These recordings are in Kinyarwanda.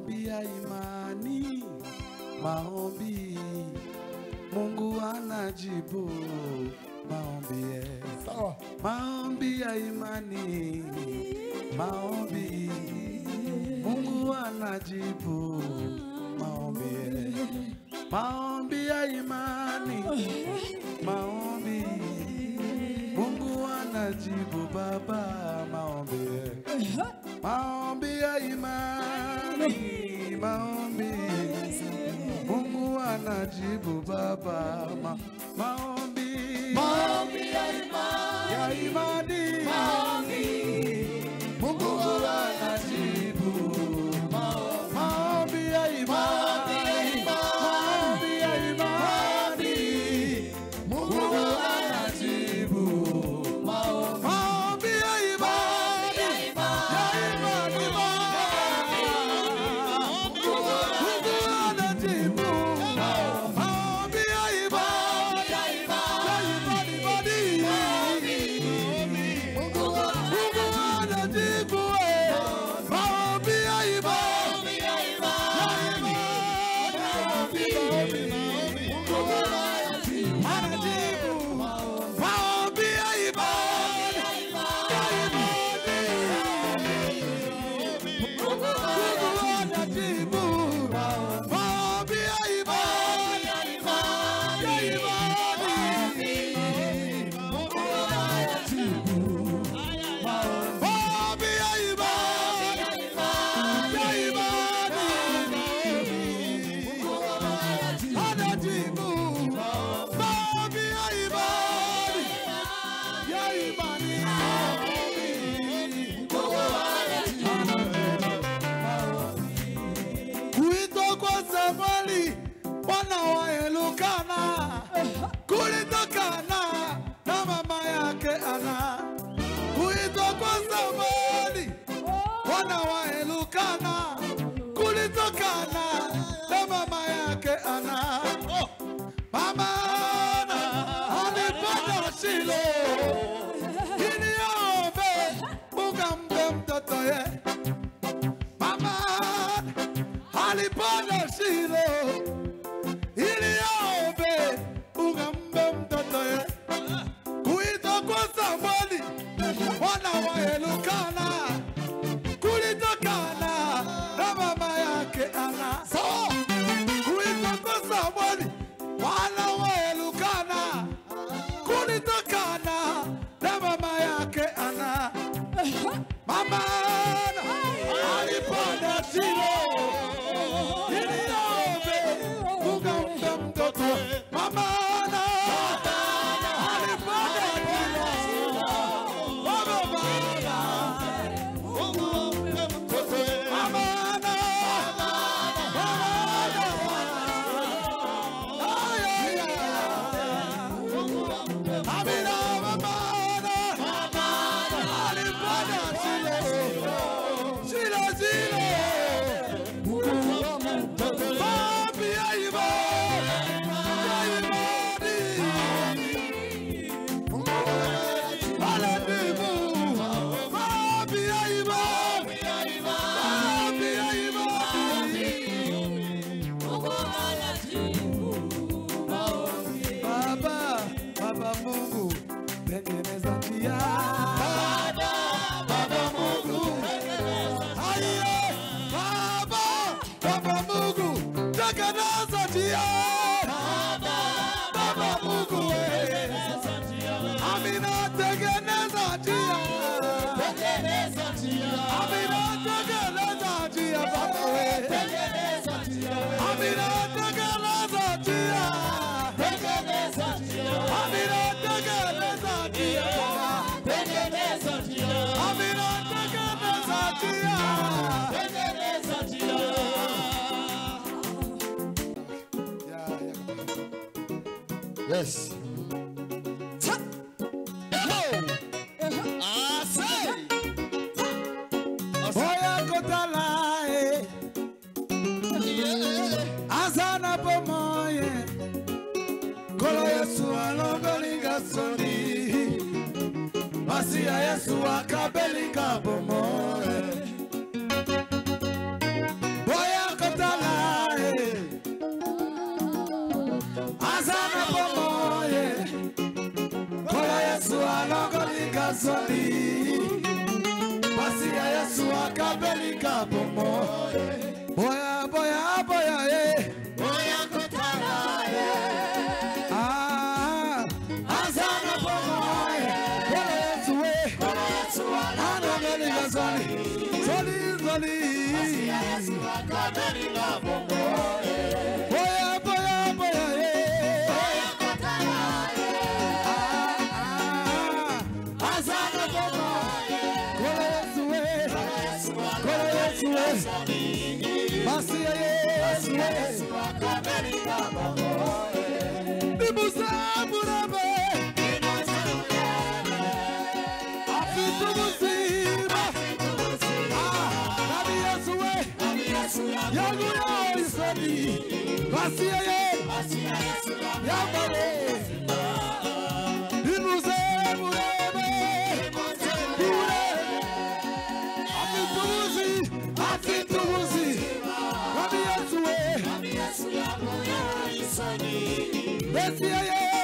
maombi ya imani, maombi Mungu anajibu maombi. Sawa. Maombi ya imani, maombi Mungu anajibu maombi. Maombi ya imani, maombi Mungu anajibu Baba maombi. Maombi ya imani, maombi Mungu anajibu Baba maombi. Maombi ya imani, maombi Mungu anajibu maombi ya imani, maombi ya imani Mungu anajibu maombi ya imani, Mungu anajibu maombi ya Wana wa Elukana kulitokana na mama yake Ana. Kuitwa kwa Samweli wana wa Elukana kulitokana na mama yake Ana. Mama Ana alipanda Shilo ili aombe Mungu ampe mtoto ye. Mama Ana alipanda Shilo ili aombe ungambe mtoto ye. Kuitwa kwa Samweli wana wa Elukana kulitokana na mama yake Ana. Kuitwa kwa Samweli wana wa Elukana kulitokana na mama yake Ana. Mama Ana alipanda Shilo ili aombe ungambe mtoto. Mama Ana alipanda Shilo ungambe mtoto. Mama Ana Baba Mungu tengeneza njia. Baba Mungu Baba Mungu tengeneza njia. Baba Mungu Amina tengeneza njia. Amina tengeneza njia. Baba we Amina tengeneza njia. Amina tengeneza njia. Amina tengeneza njia. Yes. Oya kotalae Azana pomoye Kolo Yesu alongolinga soni Masia Yesu akabelinga pomoye. Oya gasoli basi ya Yesu akabelika bomo boya boya boya boya kotala azana bomo Yesu akabelika gasoli soli soli basi ya Yesu akabelika bomo boya boya boya boya kotala azana bomo Yesu basi ya Yesu akabelika bomo nimuzamurabe afitu muzima nabi Yesu yangu ya isoni basi ya Yesu yambale nimuzamurabe afitu muzima nabi Yesu yangu ya isoni basi ya Yesu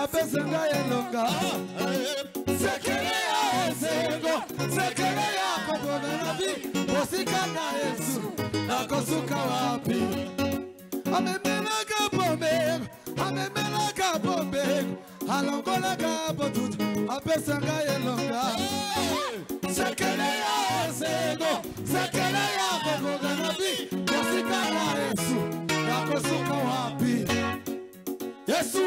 Apesenga yelonga sekelea esengo sekelea koboga nabi osika na Yesu nakosuka wapi amemelaka pomego alongola kabotut apesenga yelonga sekelea esengo sekelea koboga nabi osika na Yesu nakosuka wapi Yesu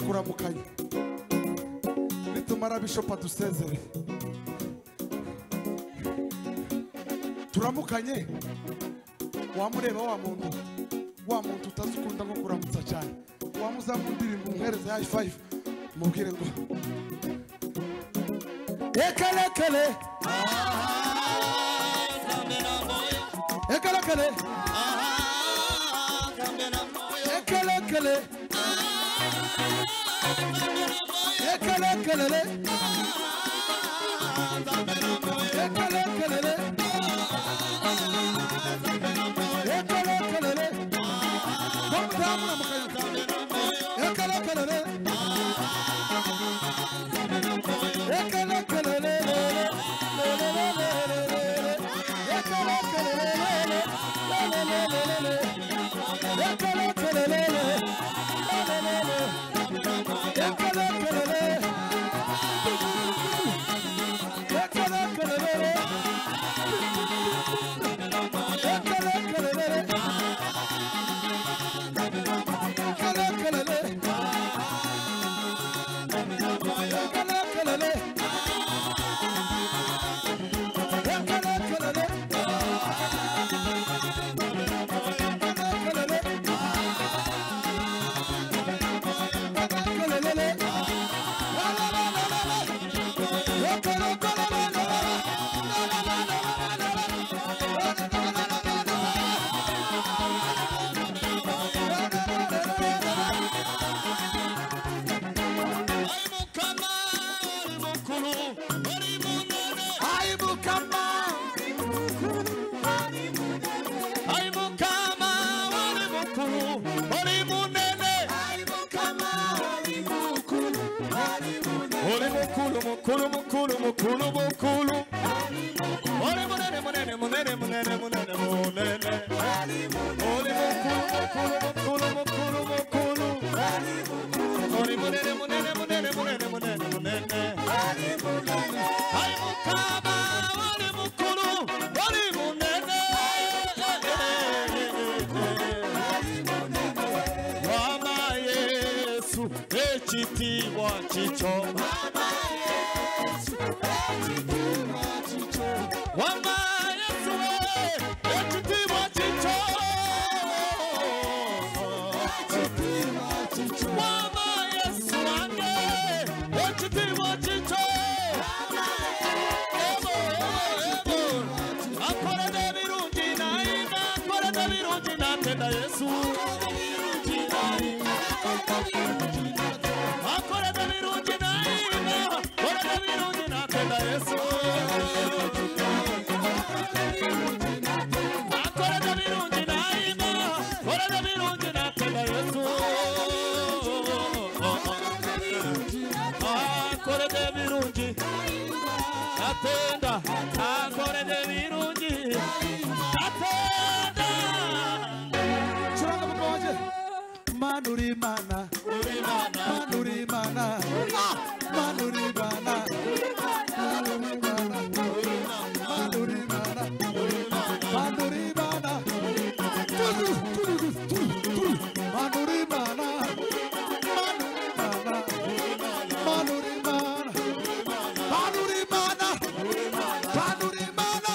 kuramukanya nitumara bishop adusezere turamukanye wamureba wa muntu utazukunda ngo kuramutsa cyane wamuzamundira impuhereze high five mubwire ngo ekelekele ekelekele ekelekele ekelekele ekelekele ekelekele bomdamuna mukaya ekelekele ekelekele munene munene munene munene Oli mukuru mukuru mukuru Oli munene munene munene munene munene munene Ai mukama oli mukuru oli munene Mama Yesu ekitiibwa kikyo Mama Yesu ekitiibwa kikyo Mama Yesu ekitiibwa kikyo Mama Yesu wange ekitiibwa kikyo akolera ebirungi nayiga akolera ebirungi natenda Yesu akolera ebirungi nayiga akolera ebirungi natenda Yesu akolera ebirungi nayiga akolera ebirungi natenda Yesu akolera ebirungi natenda akolera ebirungi natenda Churanga papa wanje Manuri mana Manuri mana Manuri mana Manuri mana Manuri mana Manuri mana Manuri mana Manuri mana Manuri mana Manuri mana Manuri mana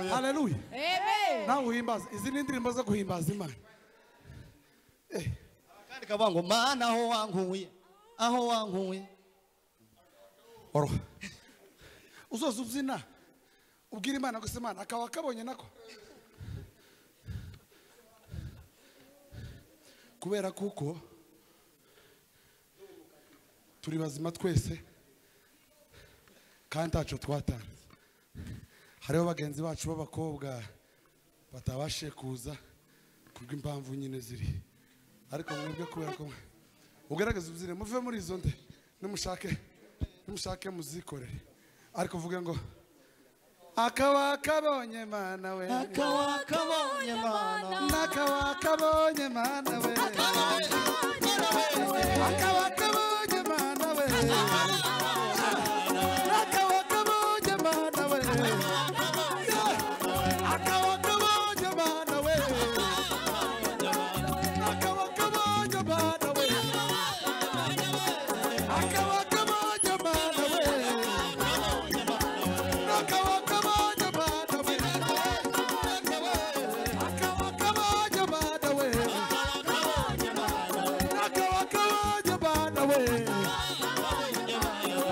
Hallelujah. Amen. Nawe uhimbaza izi ni indirimbo zo guhimbaza Imana. kandi kabango mana aho wankuye Oro. Uzoza ubyina ubwira Imana gusa Imana akaba kabonye nako. Kubera kuko turi bazima twese kandi taco twatanze. Hariho bagenzi bacu b'abakobwa batabashe kuza kubw'impamvu nyine ziri ariko mwebwe kubera ko ugaragaza ubuzire muve muri izo nde nimushake muzikorere ariko vuga ngo akawa kabonye mana we akawa kabonye mana nakawa kabonye mana we akawa kabonye mana we nakawa kabonye mana we akawa kabonye mana we akawa kabonye mana we akawa kabonye mana we nakawa kabonye mana we akawa kabonye mana we nakawa kabonye mana we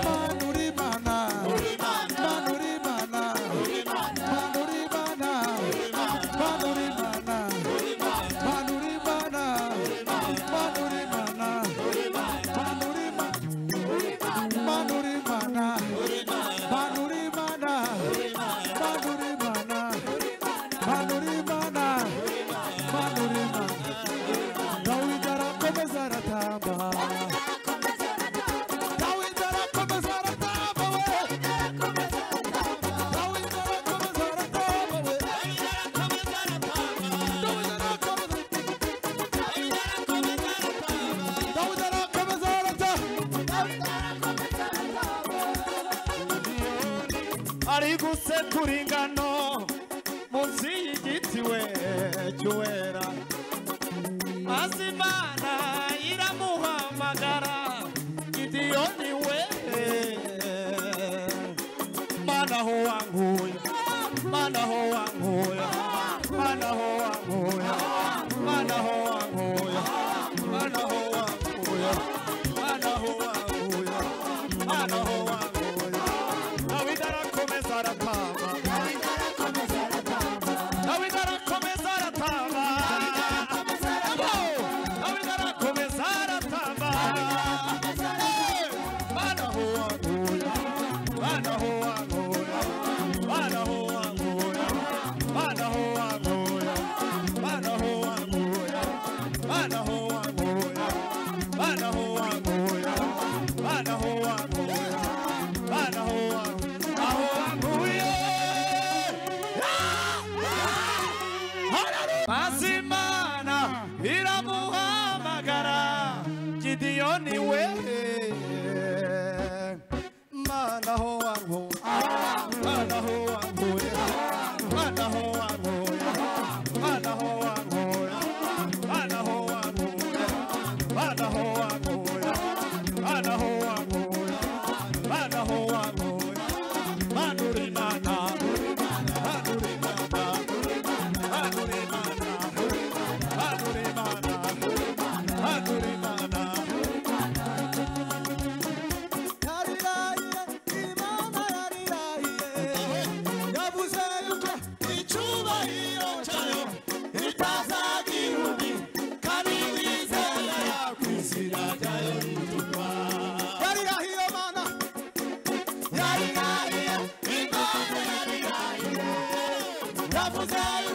Manuri mana Manuri mana Manuri mana Manuri mana Manuri mana Manuri mana Manuri mana Manuri mana Manuri mana Manuri mana Manuri mana Manuri mana Dawid arakomeza aratamba Dawid arakomeza aratamba we Dawid arakomeza aratamba we Dawid arakomeza aratamba ari gusekura ingano munsi y'igiti we cyuwera maze Imana iramuhamagara Gideyoni we mana ho wankuye mana ho wankuye mana ho wankuye mana ho wankuye mana ho wankuye mana ho wankuye mana ho wankuye Mazimana iramuhamagara Gideyoni we mana ho wangu mana ho wangu mana ho wangu mana ho wangu mana ho wangu mana ho wangu mana ho wangu mana ho wangu manuri mana manuri mana manuri mana manuri mana manuri mana Vamos aí.